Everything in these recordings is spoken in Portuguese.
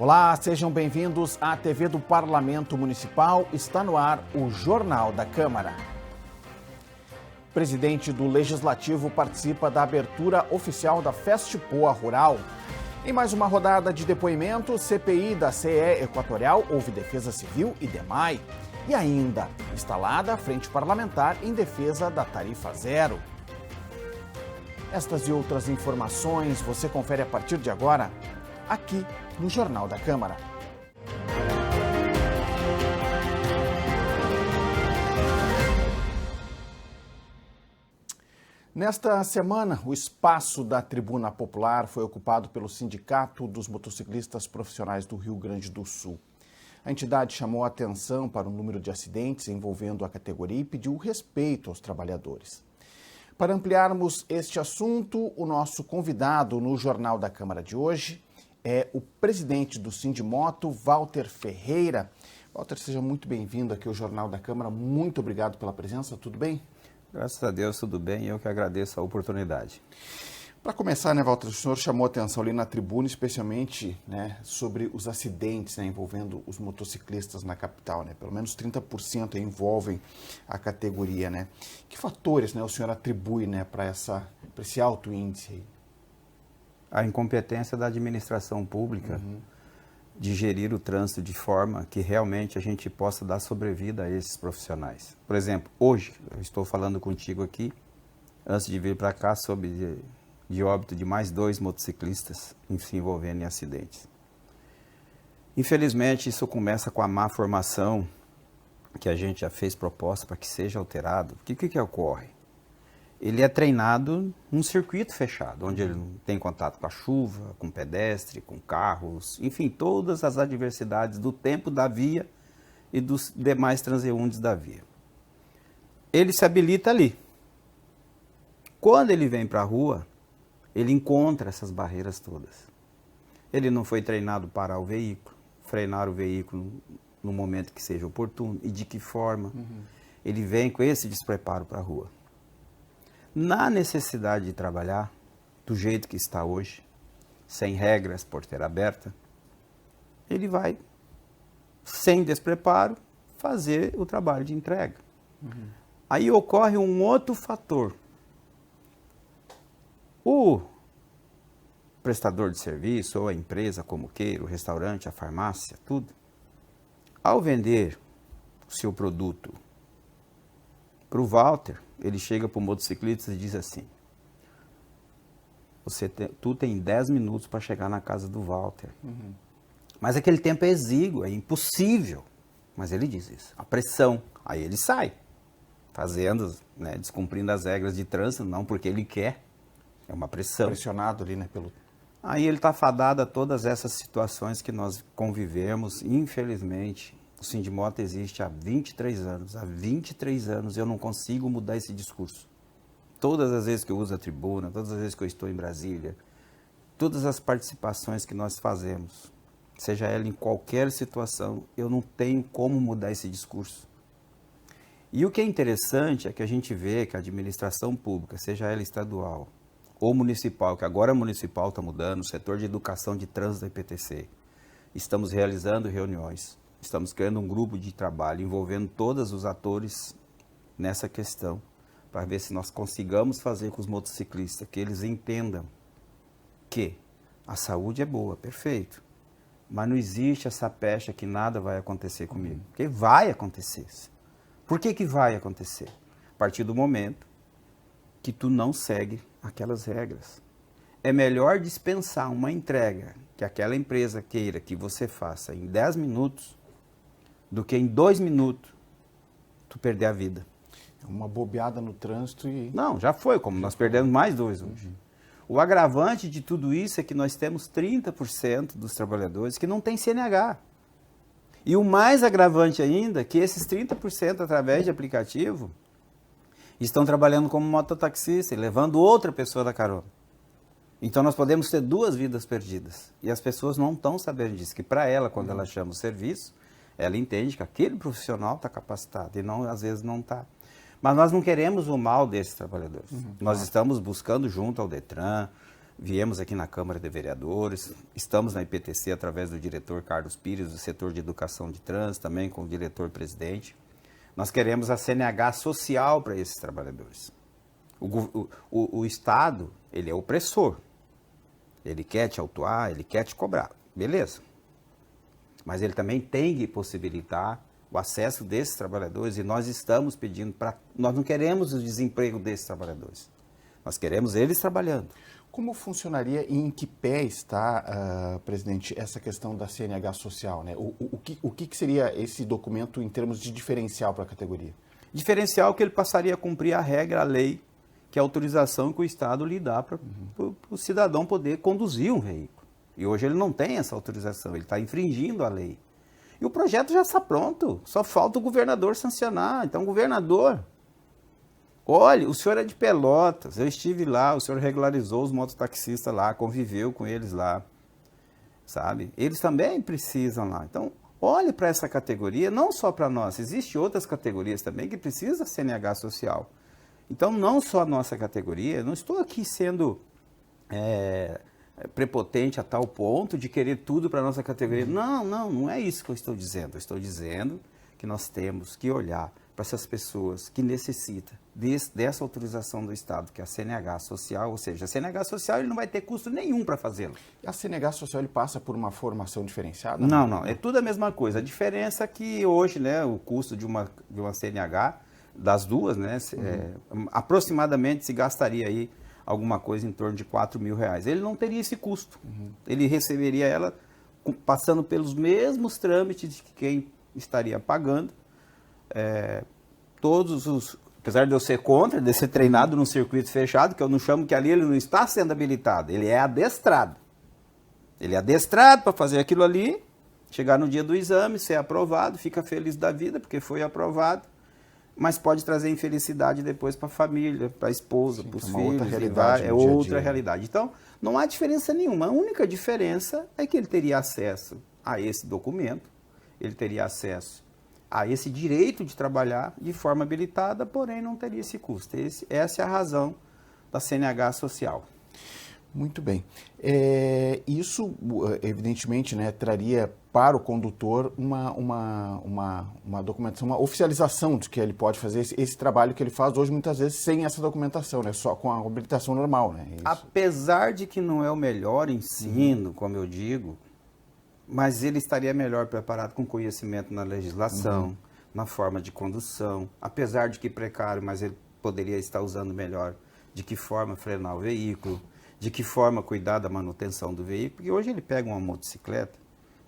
Olá, sejam bem-vindos à TV do Parlamento Municipal. Está no ar o Jornal da Câmara. O presidente do Legislativo participa da abertura oficial da Festpoa Rural. Em mais uma rodada de depoimentos, CPI da CE Equatorial houve defesa civil e DEMAI. E ainda, instalada a frente parlamentar em defesa da tarifa zero. Estas e outras informações você confere a partir de agora, aqui no Jornal da Câmara. Nesta semana, o espaço da Tribuna Popular foi ocupado pelo Sindicato dos Motociclistas Profissionais do Rio Grande do Sul. A entidade chamou a atenção para o número de acidentes envolvendo a categoria e pediu respeito aos trabalhadores. Para ampliarmos este assunto, o nosso convidado no Jornal da Câmara de hoje é o presidente do Sindimoto, Walter Ferreira. Walter, seja muito bem-vindo aqui ao Jornal da Câmara. Muito obrigado pela presença, tudo bem? Graças a Deus, tudo bem. Eu que agradeço a oportunidade. Para começar, Walter, o senhor chamou a atenção ali na tribuna, especialmente sobre os acidentes envolvendo os motociclistas na capital. Pelo menos 30% envolvem a categoria. Que fatores o senhor atribui para esse alto índice aí? A incompetência da administração pública de gerir o trânsito de forma que realmente a gente possa dar sobrevida a esses profissionais. Por exemplo, hoje, eu estou falando contigo aqui, antes de vir para cá, sobre de óbito de mais 2 motociclistas se envolvendo em acidentes. Infelizmente, isso começa com a má formação que a gente já fez proposta para que seja alterado. O que ocorre? Ele é treinado num circuito fechado, onde ele não tem contato com a chuva, com pedestre, com carros, enfim, todas as adversidades do tempo da via e dos demais transeuntes da via. Ele se habilita ali. Quando ele vem para a rua, ele encontra essas barreiras todas. Ele não foi treinado para parar o veículo, frenar o veículo no momento que seja oportuno e de que forma. Ele vem com esse despreparo para a rua. Na necessidade de trabalhar do jeito que está hoje, sem regras, porteira aberta, ele vai, sem despreparo, fazer o trabalho de entrega. Aí ocorre um outro fator. O prestador de serviço, ou a empresa, como queira, o restaurante, a farmácia, tudo, ao vender o seu produto para o Walter, ele chega para o motociclista e diz assim: tu tem 10 minutos para chegar na casa do Walter. Mas aquele tempo é exíguo, é impossível. Mas ele diz isso, a pressão. Aí ele sai, fazendo, descumprindo as regras de trânsito, não porque ele quer, é uma pressão. Pressionado ali, pelo... Aí ele está fadado a todas essas situações que nós convivemos, infelizmente. O Sindimoto existe há 23 anos. Há 23 anos eu não consigo mudar esse discurso. Todas as vezes que eu uso a tribuna, todas as vezes que eu estou em Brasília, todas as participações que nós fazemos, seja ela em qualquer situação, eu não tenho como mudar esse discurso. E o que é interessante é que a gente vê que a administração pública, seja ela estadual ou municipal, que agora a municipal está mudando, o setor de educação de trânsito da IPTC, estamos realizando reuniões. Estamos criando um grupo de trabalho envolvendo todos os atores nessa questão, para ver se nós consigamos fazer com os motociclistas que eles entendam que a saúde é boa, perfeito, mas não existe essa pecha que nada vai acontecer comigo, porque vai acontecer. Por que vai acontecer? A partir do momento que tu não segue aquelas regras. É melhor dispensar uma entrega que aquela empresa queira que você faça em 10 minutos do que em 2 minutos tu perder a vida. É uma bobeada no trânsito e... Não, já foi, como nós perdemos mais 2 hoje. O agravante de tudo isso é que nós temos 30% dos trabalhadores que não têm CNH. E o mais agravante ainda é que esses 30% através de aplicativo estão trabalhando como mototaxista e levando outra pessoa da carona. Então nós podemos ter 2 vidas perdidas. E as pessoas não estão sabendo disso, que para ela, quando ela chama o serviço, ela entende que aquele profissional está capacitado e não, às vezes não está. Mas nós não queremos o mal desses trabalhadores. Nós estamos buscando junto ao Detran, Viemos aqui na Câmara de Vereadores, estamos na IPTC através do diretor Carlos Pires, do setor de educação de trânsito, também com o diretor-presidente. Nós queremos a CNH social para esses trabalhadores. O Estado, ele é opressor. Ele quer te autuar, ele quer te cobrar. Beleza. Mas ele também tem que possibilitar o acesso desses trabalhadores e nós estamos pedindo para... Nós não queremos o desemprego desses trabalhadores. Nós queremos eles trabalhando. Como funcionaria e em que pé está, presidente, essa questão da CNH social, né? O que seria esse documento em termos de diferencial para a categoria? Diferencial que ele passaria a cumprir a regra, a lei, que é a autorização que o Estado lhe dá para o cidadão poder conduzir um veículo. E hoje ele não tem essa autorização, ele está infringindo a lei. E o projeto já está pronto, só falta o governador sancionar. Então, governador, olha, o senhor é de Pelotas, eu estive lá, o senhor regularizou os mototaxistas lá, conviveu com eles lá, sabe? Eles também precisam lá. Então, olhe para essa categoria, não só para nós, existem outras categorias também que precisam da CNH social. Então, não só a nossa categoria, não estou aqui sendo prepotente a tal ponto de querer tudo para a nossa categoria. Não é isso que eu estou dizendo. Eu estou dizendo que nós temos que olhar para essas pessoas que necessitam dessa autorização do Estado, que é a CNH social, ou seja, a CNH social ele não vai ter custo nenhum para fazê-lo. A CNH social ele passa por uma formação diferenciada? Não, é tudo a mesma coisa. A diferença é que hoje, né, o custo de uma CNH, das duas, né, aproximadamente se gastaria aí alguma coisa em torno de R$4.000. Ele não teria esse custo. Ele receberia ela passando pelos mesmos trâmites que quem estaria pagando. Apesar de eu ser contra, de ser treinado num circuito fechado, que eu não chamo que ali ele não está sendo habilitado, ele é adestrado. Ele é adestrado para fazer aquilo ali, chegar no dia do exame, ser aprovado, fica feliz da vida porque foi aprovado, mas pode trazer infelicidade depois para a família, para a esposa, para os filhos. Outra realidade. É outra realidade. Então, não há diferença nenhuma. A única diferença é que ele teria acesso a esse documento, ele teria acesso a esse direito de trabalhar de forma habilitada, porém não teria esse custo. Essa é a razão da CNH social. Muito bem. Isso, evidentemente, né, traria para o condutor uma documentação, uma oficialização de que ele pode fazer esse trabalho que ele faz hoje, muitas vezes, sem essa documentação, né, só com a habilitação normal. Né? Isso. Apesar de que não é o melhor ensino, como eu digo, mas ele estaria melhor preparado com conhecimento na legislação, na forma de condução, apesar de que precário, mas ele poderia estar usando melhor de que forma frenar o veículo, de que forma cuidar da manutenção do veículo, porque hoje ele pega uma motocicleta,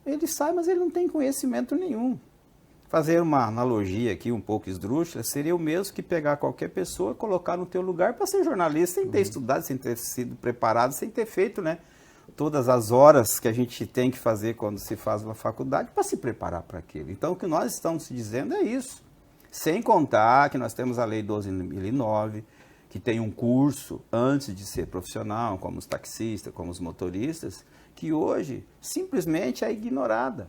ele sai, mas ele não tem conhecimento nenhum. Fazer uma analogia aqui um pouco esdrúxula, seria o mesmo que pegar qualquer pessoa, colocar no teu lugar para ser jornalista, sem ter estudado, sem ter sido preparado, sem ter feito, né, todas as horas que a gente tem que fazer quando se faz uma faculdade para se preparar para aquilo. Então, o que nós estamos dizendo é isso. Sem contar que nós temos a Lei 12.009, que tem um curso antes de ser profissional, como os taxistas, como os motoristas, que hoje simplesmente é ignorada.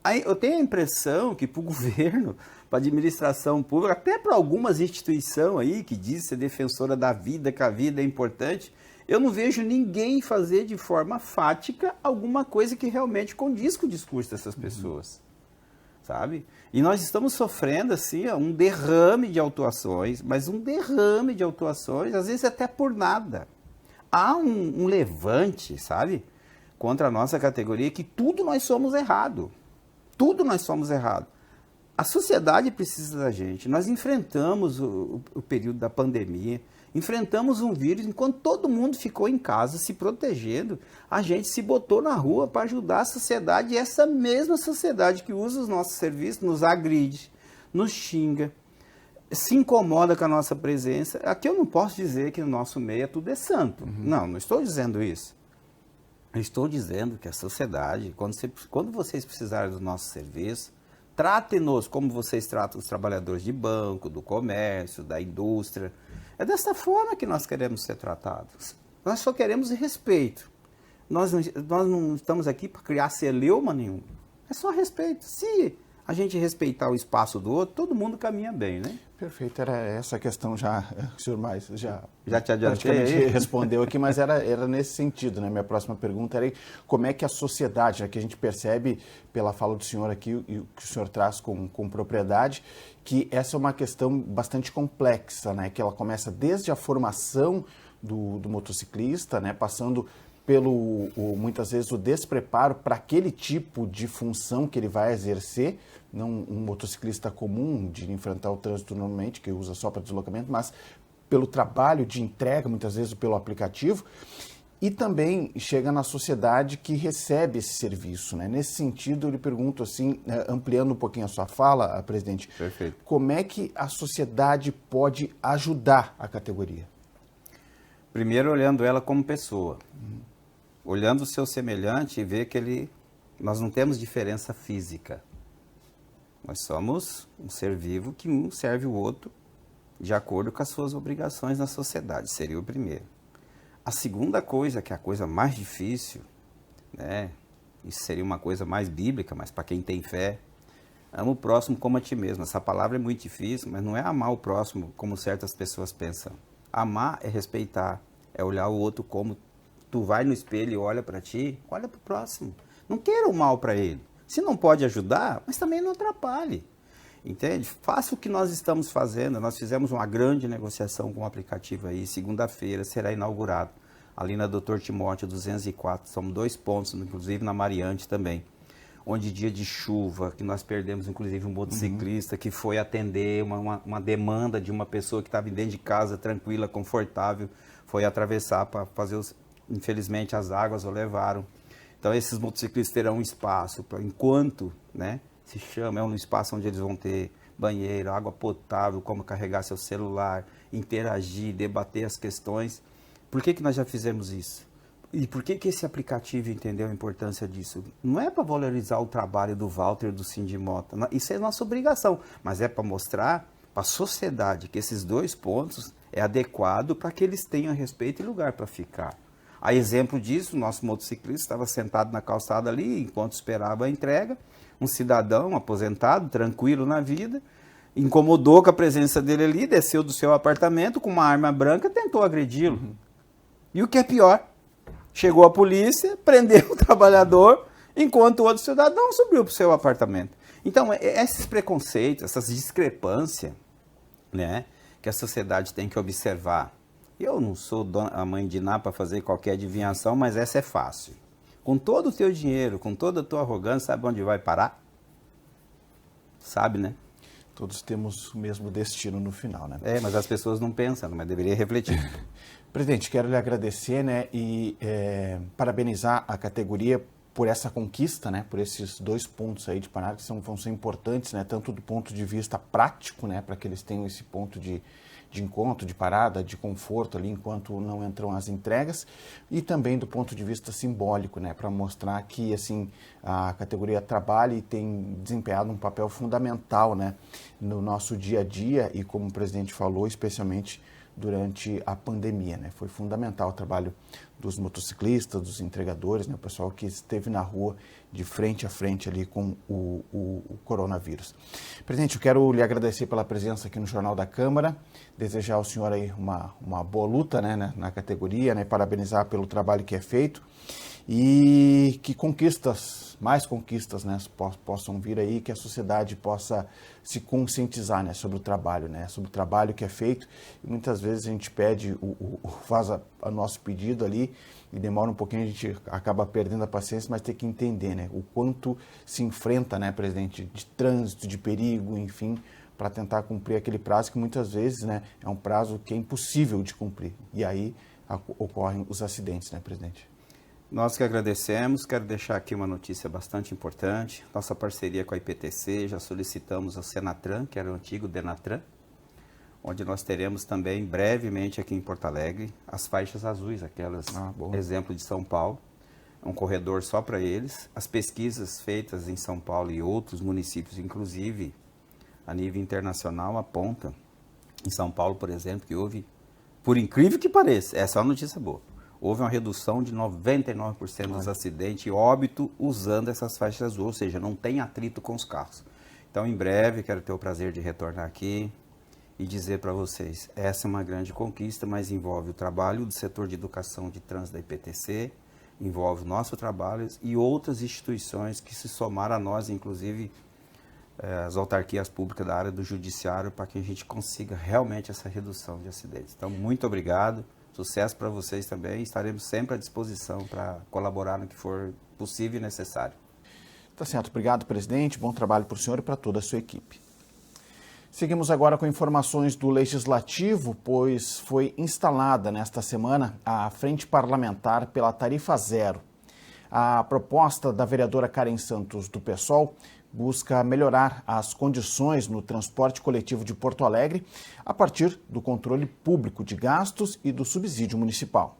Aí, eu tenho a impressão que para o governo, para a administração pública, até para algumas instituições aí que dizem ser defensora da vida, que a vida é importante, eu não vejo ninguém fazer de forma fática alguma coisa que realmente condiz com o discurso dessas pessoas, sabe? E nós estamos sofrendo, assim, um derrame de autuações, mas um derrame de autuações, às vezes até por nada. Há um levante, sabe, contra a nossa categoria, que tudo nós somos errado. Tudo nós somos errado. A sociedade precisa da gente. Nós enfrentamos o período da pandemia, enfrentamos um vírus, enquanto todo mundo ficou em casa se protegendo, a gente se botou na rua para ajudar a sociedade, e essa mesma sociedade que usa os nossos serviços nos agride, nos xinga, se incomoda com a nossa presença. Aqui eu não posso dizer que no nosso meio tudo é santo. Não estou dizendo isso. Eu estou dizendo que a sociedade, quando vocês precisarem do nosso serviço, tratem-nos como vocês tratam os trabalhadores de banco, do comércio, da indústria. É dessa forma que nós queremos ser tratados. Nós só queremos respeito. Nós não estamos aqui para criar celeuma nenhum. É só respeito. Se a gente respeitar o espaço do outro, todo mundo caminha bem, né? Perfeito, era essa a questão já, o senhor já te adiantei praticamente aí? respondeu aqui, mas era nesse sentido, né? Minha próxima pergunta era como é que a sociedade, já que a gente percebe pela fala do senhor aqui e o que o senhor traz com propriedade, que essa é uma questão bastante complexa, né? Que ela começa desde a formação do motociclista, né? Passando pelo, muitas vezes, o despreparo para aquele tipo de função que ele vai exercer, não um motociclista comum de enfrentar o trânsito normalmente, que usa só para deslocamento, mas pelo trabalho de entrega, muitas vezes pelo aplicativo, e também chega na sociedade que recebe esse serviço, né? Nesse sentido, eu lhe pergunto assim, ampliando um pouquinho a sua fala, presidente, Perfeito. Como é que a sociedade pode ajudar a categoria? Primeiro, olhando ela como pessoa. Olhando o seu semelhante e ver que nós não temos diferença física. Nós somos um ser vivo que um serve o outro de acordo com as suas obrigações na sociedade, seria o primeiro. A segunda coisa, que é a coisa mais difícil, né? Isso seria uma coisa mais bíblica, mas para quem tem fé, ama o próximo como a ti mesmo. Essa palavra é muito difícil, mas não é amar o próximo como certas pessoas pensam. Amar é respeitar, é olhar o outro como tu vai no espelho e olha para ti, olha para o próximo. Não queira o mal para ele. Se não pode ajudar, mas também não atrapalhe. Entende? Faça o que nós estamos fazendo. Nós fizemos uma grande negociação com o aplicativo aí. Segunda-feira será inaugurado. Ali na Dr. Timóteo 204. São 2 pontos, inclusive na Mariante também. Onde dia de chuva, que nós perdemos inclusive um motociclista que foi atender uma demanda de uma pessoa que estava dentro de casa, tranquila, confortável, foi atravessar para fazer infelizmente as águas o levaram. Então esses motociclistas terão um espaço para enquanto, né, se chama, é um espaço onde eles vão ter banheiro, água potável, como carregar seu celular, interagir, debater as questões. Por que nós já fizemos isso? E por que esse aplicativo entendeu a importância disso? Não é para valorizar o trabalho do Walter, do Sindimota, isso é nossa obrigação, mas é para mostrar para a sociedade que esses 2 pontos é adequado para que eles tenham respeito e lugar para ficar. A exemplo disso, o nosso motociclista estava sentado na calçada ali, enquanto esperava a entrega, um cidadão aposentado, tranquilo na vida, incomodou com a presença dele ali, desceu do seu apartamento com uma arma branca e tentou agredi-lo. E o que é pior, chegou a polícia, prendeu o trabalhador, enquanto o outro cidadão subiu para o seu apartamento. Então, esses preconceitos, essas discrepâncias, né, que a sociedade tem que observar. Eu não sou a mãe de Ná para fazer qualquer adivinhação, mas essa é fácil. Com todo o teu dinheiro, com toda a tua arrogância, sabe onde vai parar? Sabe, né? Todos temos o mesmo destino no final, né? Mas as pessoas não pensam, mas deveria refletir. Presidente, quero lhe agradecer, né, e parabenizar a categoria por essa conquista, né, por esses 2 pontos aí de Panarca que vão ser importantes, né, tanto do ponto de vista prático, né, para que eles tenham esse ponto de encontro, de parada, de conforto ali enquanto não entram as entregas, e também do ponto de vista simbólico, né, para mostrar que assim a categoria trabalha e tem desempenhado um papel fundamental, né, no nosso dia a dia e, como o presidente falou, especialmente durante a pandemia, né? Foi fundamental o trabalho dos motociclistas, dos entregadores, né? O pessoal que esteve na rua de frente a frente ali com o coronavírus. Presidente, eu quero lhe agradecer pela presença aqui no Jornal da Câmara, desejar ao senhor aí uma boa luta, né, na categoria, né? Parabenizar pelo trabalho que é feito e que mais conquistas, né, possam vir aí, que a sociedade possa se conscientizar, né, sobre o trabalho, né, sobre o trabalho que é feito. E muitas vezes a gente pede, faz o nosso pedido ali e demora um pouquinho, a gente acaba perdendo a paciência, mas tem que entender, né, o quanto se enfrenta, né, presidente, de trânsito, de perigo, enfim, para tentar cumprir aquele prazo que muitas vezes, né, é um prazo que é impossível de cumprir. E aí ocorrem os acidentes, né, presidente? Nós que agradecemos, quero deixar aqui uma notícia bastante importante. Nossa parceria com a IPTC, já solicitamos ao Senatran, que era o antigo Denatran, onde nós teremos também brevemente aqui em Porto Alegre as faixas azuis, aquelas exemplo de São Paulo, um corredor só para eles. As pesquisas feitas em São Paulo e outros municípios, inclusive a nível internacional, apontam, em São Paulo, por exemplo, que houve, por incrível que pareça, essa é uma notícia boa, houve uma redução de 99% dos acidentes e óbito usando essas faixas azuis, ou seja, não tem atrito com os carros. Então, em breve, quero ter o prazer de retornar aqui e dizer para vocês, essa é uma grande conquista, mas envolve o trabalho do setor de educação de trânsito da IPTC, envolve o nosso trabalho e outras instituições que se somaram a nós, inclusive as autarquias públicas da área do judiciário, para que a gente consiga realmente essa redução de acidentes. Então, muito obrigado, sucesso para vocês também, estaremos sempre à disposição para colaborar no que for possível e necessário. Tá certo, obrigado, presidente, bom trabalho para o senhor e para toda a sua equipe. Seguimos agora com informações do Legislativo, pois foi instalada nesta semana a Frente Parlamentar pela Tarifa Zero. A proposta da vereadora Karen Santos, do PSOL, busca melhorar as condições no transporte coletivo de Porto Alegre a partir do controle público de gastos e do subsídio municipal.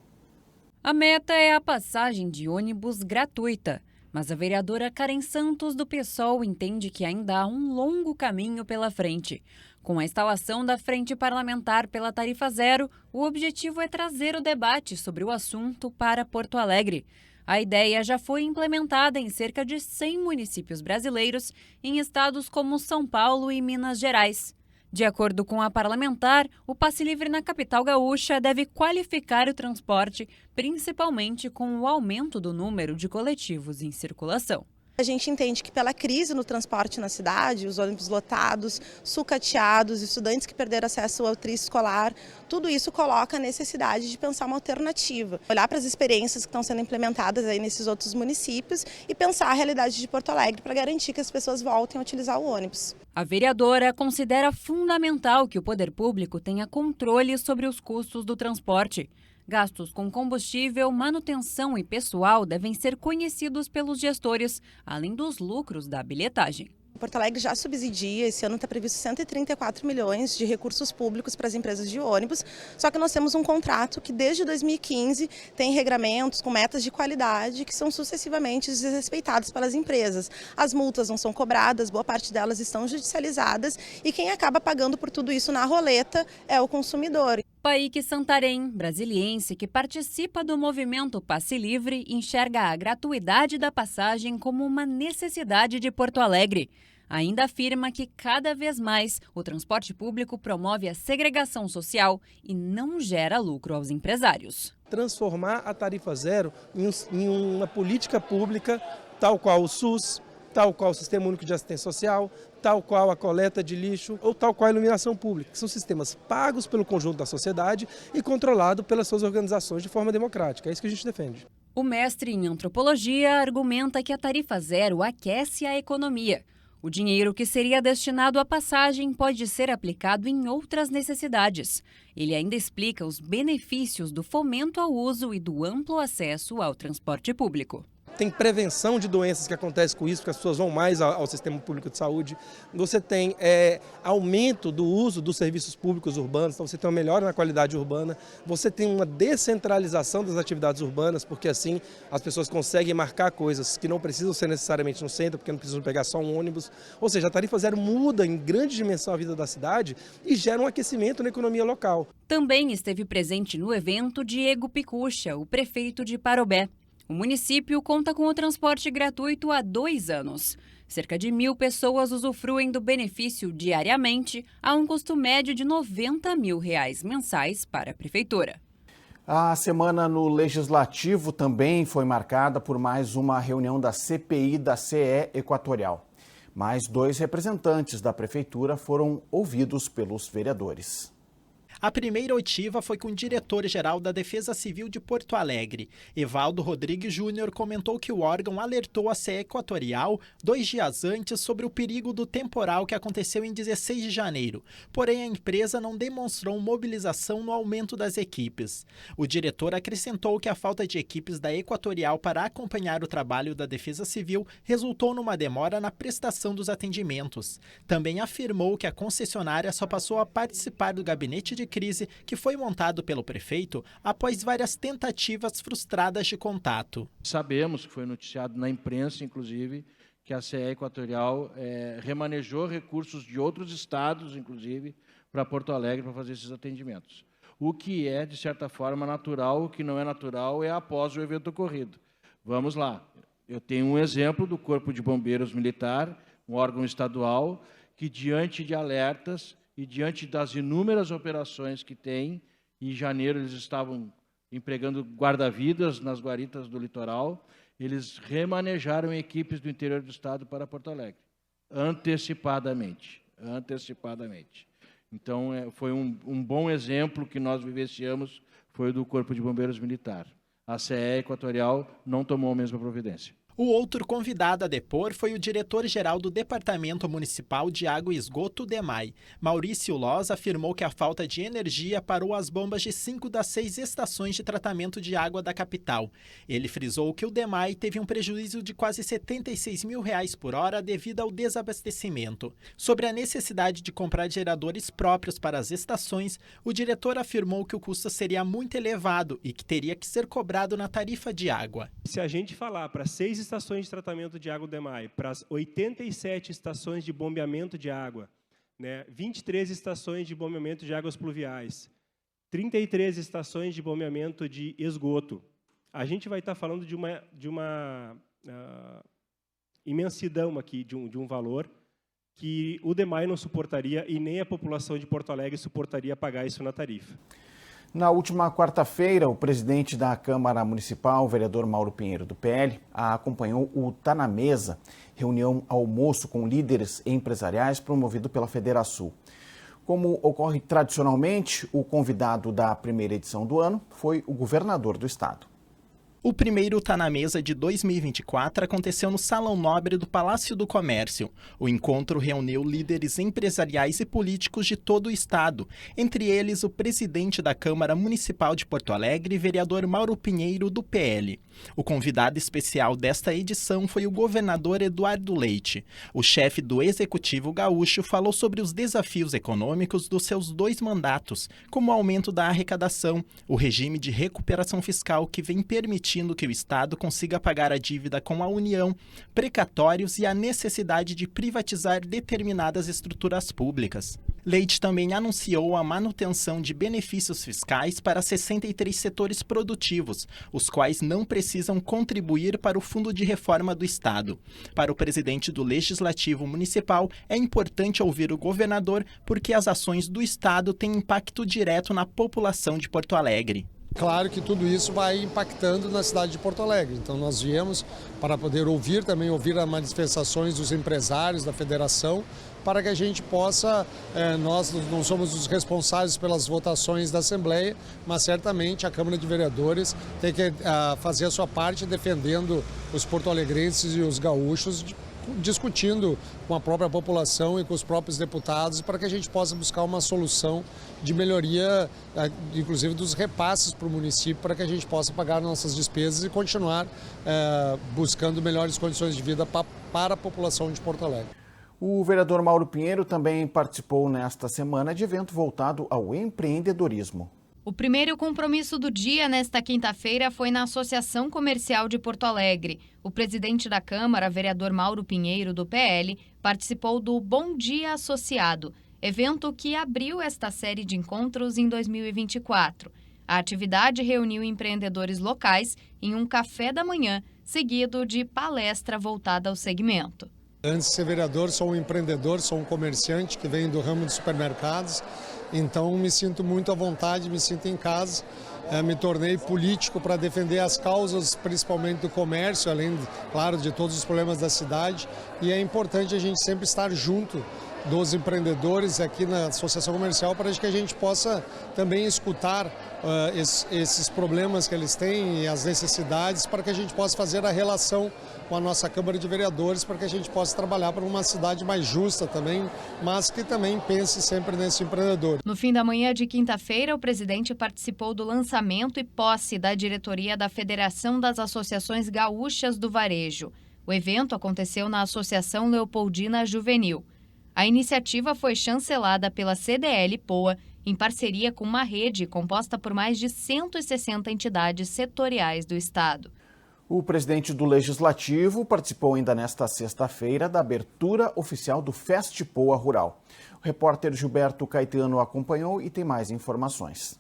A meta é a passagem de ônibus gratuita. Mas a vereadora Karen Santos, do PSOL, entende que ainda há um longo caminho pela frente. Com a instalação da Frente Parlamentar pela Tarifa Zero, o objetivo é trazer o debate sobre o assunto para Porto Alegre. A ideia já foi implementada em cerca de 100 municípios brasileiros, em estados como São Paulo e Minas Gerais. De acordo com a parlamentar, o passe livre na capital gaúcha deve qualificar o transporte, principalmente com o aumento do número de coletivos em circulação. A gente entende que pela crise no transporte na cidade, os ônibus lotados, sucateados, estudantes que perderam acesso ao trio escolar, tudo isso coloca a necessidade de pensar uma alternativa. Olhar para as experiências que estão sendo implementadas aí nesses outros municípios e pensar a realidade de Porto Alegre para garantir que as pessoas voltem a utilizar o ônibus. A vereadora considera fundamental que o poder público tenha controle sobre os custos do transporte. Gastos com combustível, manutenção e pessoal devem ser conhecidos pelos gestores, além dos lucros da bilhetagem. Porto Alegre já subsidia, esse ano está previsto 134 milhões de recursos públicos para as empresas de ônibus, só que nós temos um contrato que desde 2015 tem regramentos com metas de qualidade que são sucessivamente desrespeitados pelas empresas. As multas não são cobradas, boa parte delas estão judicializadas e quem acaba pagando por tudo isso na roleta é o consumidor. Paik Santarém, brasiliense que participa do movimento Passe Livre, enxerga a gratuidade da passagem como uma necessidade de Porto Alegre. Ainda afirma que cada vez mais o transporte público promove a segregação social e não gera lucro aos empresários. Transformar a tarifa zero em uma política pública tal qual o SUS, tal qual o Sistema Único de Assistência Social, tal qual a coleta de lixo ou tal qual a iluminação pública, que são sistemas pagos pelo conjunto da sociedade e controlados pelas suas organizações de forma democrática. É isso que a gente defende. O mestre em antropologia argumenta que a tarifa zero aquece a economia. O dinheiro que seria destinado à passagem pode ser aplicado em outras necessidades. Ele ainda explica os benefícios do fomento ao uso e do amplo acesso ao transporte público. Tem prevenção de doenças que acontecem com isso, porque as pessoas vão mais ao sistema público de saúde. Você tem aumento do uso dos serviços públicos urbanos, então você tem uma melhora na qualidade urbana. Você tem uma descentralização das atividades urbanas, porque assim as pessoas conseguem marcar coisas que não precisam ser necessariamente no centro, porque não precisam pegar só um ônibus. Ou seja, a tarifa zero muda em grande dimensão a vida da cidade e gera um aquecimento na economia local. Também esteve presente no evento Diego Picucha, o prefeito de Parobé. O município conta com o transporte gratuito há 2 anos. Cerca de 1.000 pessoas usufruem do benefício diariamente, a um custo médio de R$ 90 mil mensais para a prefeitura. A semana no Legislativo também foi marcada por mais uma reunião da CPI da CE Equatorial. Mais 2 representantes da prefeitura foram ouvidos pelos vereadores. A primeira oitiva foi com o diretor-geral da Defesa Civil de Porto Alegre. Evaldo Rodrigues Júnior comentou que o órgão alertou a CE Equatorial 2 dias antes sobre o perigo do temporal que aconteceu em 16 de janeiro. Porém, a empresa não demonstrou mobilização no aumento das equipes. O diretor acrescentou que a falta de equipes da Equatorial para acompanhar o trabalho da Defesa Civil resultou numa demora na prestação dos atendimentos. Também afirmou que a concessionária só passou a participar do gabinete de crise que foi montado pelo prefeito após várias tentativas frustradas de contato. Sabemos que foi noticiado na imprensa, inclusive, que a CE Equatorial remanejou recursos de outros estados, inclusive, para Porto Alegre para fazer esses atendimentos. O que é, de certa forma, natural, o que não é natural é após o evento ocorrido. Vamos lá. Eu tenho um exemplo do Corpo de Bombeiros Militar, um órgão estadual que, diante de alertas e diante das inúmeras operações que tem, em janeiro eles estavam empregando guarda-vidas nas guaritas do litoral, eles remanejaram equipes do interior do estado para Porto Alegre, antecipadamente. Então, foi um bom exemplo que nós vivenciamos, foi o do Corpo de Bombeiros Militar. A CE Equatorial não tomou a mesma providência. O outro convidado a depor foi o diretor-geral do Departamento Municipal de Água e Esgoto, DEMAI. Maurício Loz afirmou que a falta de energia parou as bombas de 5 das 6 estações de tratamento de água da capital. Ele frisou que o DEMAI teve um prejuízo de quase R$ 76 mil por hora devido ao desabastecimento. Sobre a necessidade de comprar geradores próprios para as estações, o diretor afirmou que o custo seria muito elevado e que teria que ser cobrado na tarifa de água. Se a gente falar para 6 estações de tratamento de água do DEMAI, para as 87 estações de bombeamento de água, 23 estações de bombeamento de águas pluviais, 33 estações de bombeamento de esgoto, a gente vai estar falando de uma imensidão aqui, de um valor que o DEMAI não suportaria e nem a população de Porto Alegre suportaria pagar isso na tarifa. Na última quarta-feira, o presidente da Câmara Municipal, o vereador Mauro Pinheiro, do PL, acompanhou o Tá na Mesa, reunião almoço com líderes empresariais promovido pela Federação. Como ocorre tradicionalmente, o convidado da primeira edição do ano foi o governador do estado. O primeiro Tá na Mesa de 2024 aconteceu no Salão Nobre do Palácio do Comércio. O encontro reuniu líderes empresariais e políticos de todo o estado, entre eles o presidente da Câmara Municipal de Porto Alegre, vereador Mauro Pinheiro, do PL. O convidado especial desta edição foi o governador Eduardo Leite. O chefe do Executivo Gaúcho falou sobre os desafios econômicos dos seus 2 mandatos, como o aumento da arrecadação, o regime de recuperação fiscal que vem permitindo que o Estado consiga pagar a dívida com a União, precatórios e a necessidade de privatizar determinadas estruturas públicas. Leite também anunciou a manutenção de benefícios fiscais para 63 setores produtivos, os quais não precisam contribuir para o Fundo de Reforma do Estado. Para o presidente do Legislativo Municipal, é importante ouvir o governador porque as ações do Estado têm impacto direto na população de Porto Alegre. Claro que tudo isso vai impactando na cidade de Porto Alegre, então nós viemos para poder ouvir as manifestações dos empresários da federação, para que a gente possa, nós não somos os responsáveis pelas votações da Assembleia, mas certamente a Câmara de Vereadores tem que fazer a sua parte defendendo os porto-alegrenses e os gaúchos, discutindo com a própria população e com os próprios deputados para que a gente possa buscar uma solução de melhoria, inclusive dos repasses para o município, para que a gente possa pagar nossas despesas e continuar buscando melhores condições de vida para a população de Porto Alegre. O vereador Mauro Pinheiro também participou nesta semana de evento voltado ao empreendedorismo. O primeiro compromisso do dia nesta quinta-feira foi na Associação Comercial de Porto Alegre. O presidente da Câmara, vereador Mauro Pinheiro, do PL, participou do Bom Dia Associado, evento que abriu esta série de encontros em 2024. A atividade reuniu empreendedores locais em um café da manhã, seguido de palestra voltada ao segmento. Antes de ser vereador, sou um empreendedor, sou um comerciante que vem do ramo de supermercados. Então me sinto muito à vontade, me sinto em casa, me tornei político para defender as causas, principalmente do comércio, além, claro, de todos os problemas da cidade. E é importante a gente sempre estar junto dos empreendedores aqui na Associação Comercial para que a gente possa também escutar esses problemas que eles têm e as necessidades para que a gente possa fazer a relação com a nossa Câmara de Vereadores para que a gente possa trabalhar para uma cidade mais justa também, mas que também pense sempre nesse empreendedor. No fim da manhã de quinta-feira, o presidente participou do lançamento e posse da diretoria da Federação das Associações Gaúchas do Varejo. O evento aconteceu na Associação Leopoldina Juvenil. A iniciativa foi chancelada pela CDL Poa, em parceria com uma rede composta por mais de 160 entidades setoriais do Estado. O presidente do Legislativo participou ainda nesta sexta-feira da abertura oficial do Festipoa Rural. O repórter Gilberto Caetano acompanhou e tem mais informações.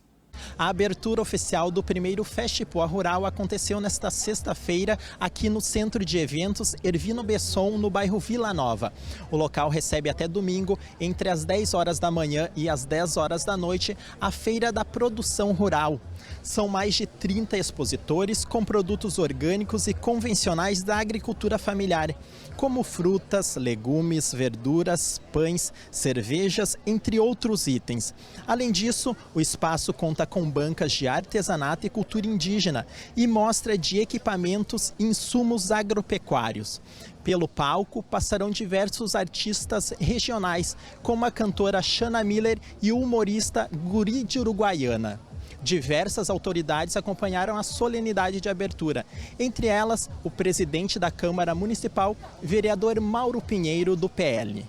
A abertura oficial do primeiro Festipoa Rural aconteceu nesta sexta-feira aqui no Centro de Eventos Hervino Besson, no bairro Vila Nova. O local recebe até domingo, entre as 10 horas da manhã e as 10 horas da noite, a Feira da Produção Rural. São mais de 30 expositores com produtos orgânicos e convencionais da agricultura familiar, como frutas, legumes, verduras, pães, cervejas, entre outros itens. Além disso, o espaço conta com bancas de artesanato e cultura indígena e mostra de equipamentos e insumos agropecuários. Pelo palco passarão diversos artistas regionais, como a cantora Xana Miller e o humorista Guri de Uruguaiana. Diversas autoridades acompanharam a solenidade de abertura, entre elas o presidente da Câmara Municipal, vereador Mauro Pinheiro, do PL.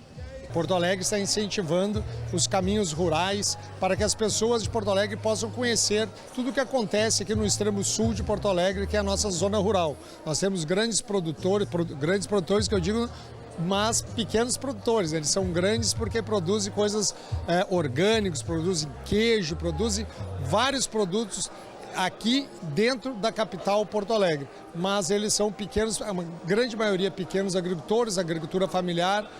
Porto Alegre está incentivando os caminhos rurais para que as pessoas de Porto Alegre possam conhecer tudo o que acontece aqui no extremo sul de Porto Alegre, que é a nossa zona rural. Nós temos grandes produtores que eu digo, mas pequenos produtores. Eles são grandes porque produzem coisas orgânicas, produzem queijo, produzem vários produtos aqui dentro da capital Porto Alegre. Mas eles são pequenos, a grande maioria pequenos agricultores, agricultura familiar,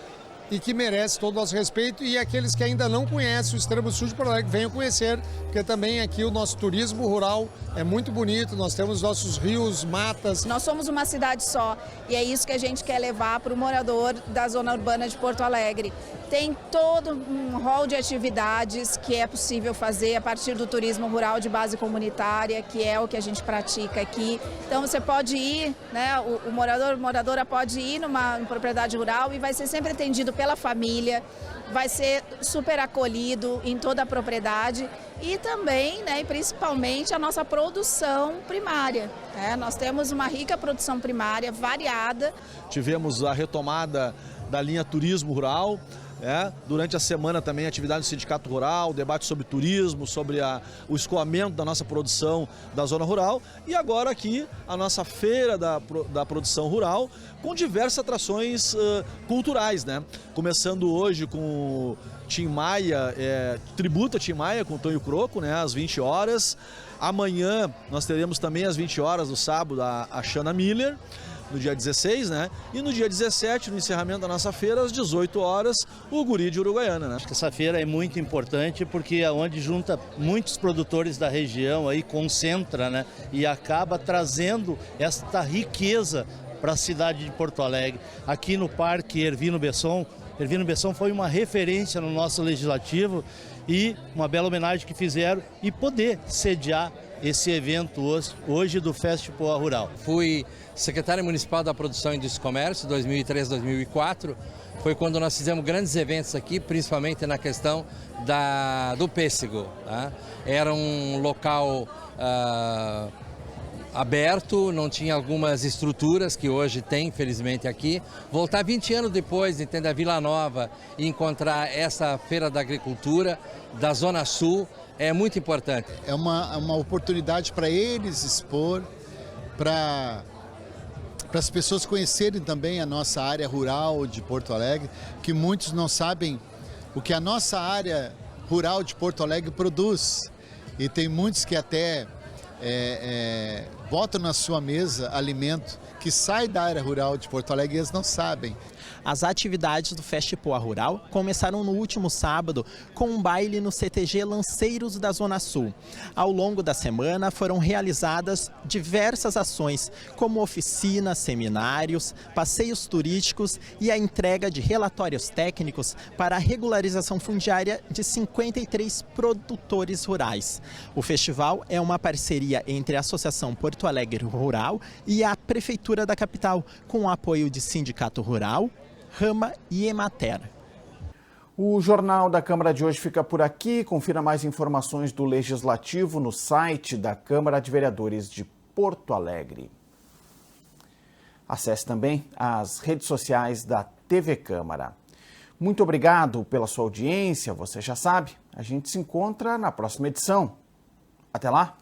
e que merece todo o nosso respeito, e aqueles que ainda não conhecem o extremo sul de Porto Alegre venham conhecer, porque também aqui o nosso turismo rural é muito bonito, nós temos nossos rios, matas. Nós somos uma cidade só e é isso que a gente quer levar para o morador da zona urbana de Porto Alegre. Tem todo um rol de atividades que é possível fazer a partir do turismo rural de base comunitária, que é o que a gente pratica aqui. Então você pode ir, né, o moradora pode ir numa propriedade rural e vai ser sempre atendido pela família, vai ser super acolhido em toda a propriedade e também, né, e principalmente a nossa produção primária. Nós temos uma rica produção primária, variada. Tivemos a retomada da linha turismo rural. Durante a semana também atividade do Sindicato Rural, debate sobre turismo, sobre o escoamento da nossa produção da zona rural, e agora aqui a nossa feira da produção rural com diversas atrações culturais, né? Começando hoje com Tim Maia, tributo a Tim Maia com Tonho Croco, né? Às 20 horas. Amanhã nós teremos também às 20 horas do sábado a Xana Miller, no dia 16, né? E no dia 17, no encerramento da nossa feira, às 18 horas, o Guri de Uruguaiana, né? Acho que essa feira é muito importante porque é onde junta muitos produtores da região, aí concentra, né? E acaba trazendo esta riqueza para a cidade de Porto Alegre. Aqui no Parque Hervino Besson foi uma referência no nosso legislativo e uma bela homenagem que fizeram e poder sediar esse evento hoje do Festipoa Rural. Fui secretário municipal da Produção, Indústria e Comércio, 2003-2004. Foi quando nós fizemos grandes eventos aqui, principalmente na questão do pêssego. Tá? Era um local aberto, não tinha algumas estruturas que hoje tem, felizmente, aqui. Voltar 20 anos depois, entende, a Vila Nova e encontrar essa Feira da Agricultura da Zona Sul é muito importante. É uma oportunidade para eles expor, para as pessoas conhecerem também a nossa área rural de Porto Alegre, que muitos não sabem o que a nossa área rural de Porto Alegre produz. E tem muitos que até botam na sua mesa alimento que sai da área rural de Porto Alegre e eles não sabem. As atividades do Festipoa Rural começaram no último sábado com um baile no CTG Lanceiros da Zona Sul. Ao longo da semana foram realizadas diversas ações, como oficinas, seminários, passeios turísticos e a entrega de relatórios técnicos para a regularização fundiária de 53 produtores rurais. O festival é uma parceria entre a Associação Porto Alegre Rural e a Prefeitura da capital, com o apoio de Sindicato Rural, Rama e Emater. O Jornal da Câmara de hoje fica por aqui. Confira mais informações do Legislativo no site da Câmara de Vereadores de Porto Alegre. Acesse também as redes sociais da TV Câmara. Muito obrigado pela sua audiência. Você já sabe, a gente se encontra na próxima edição. Até lá!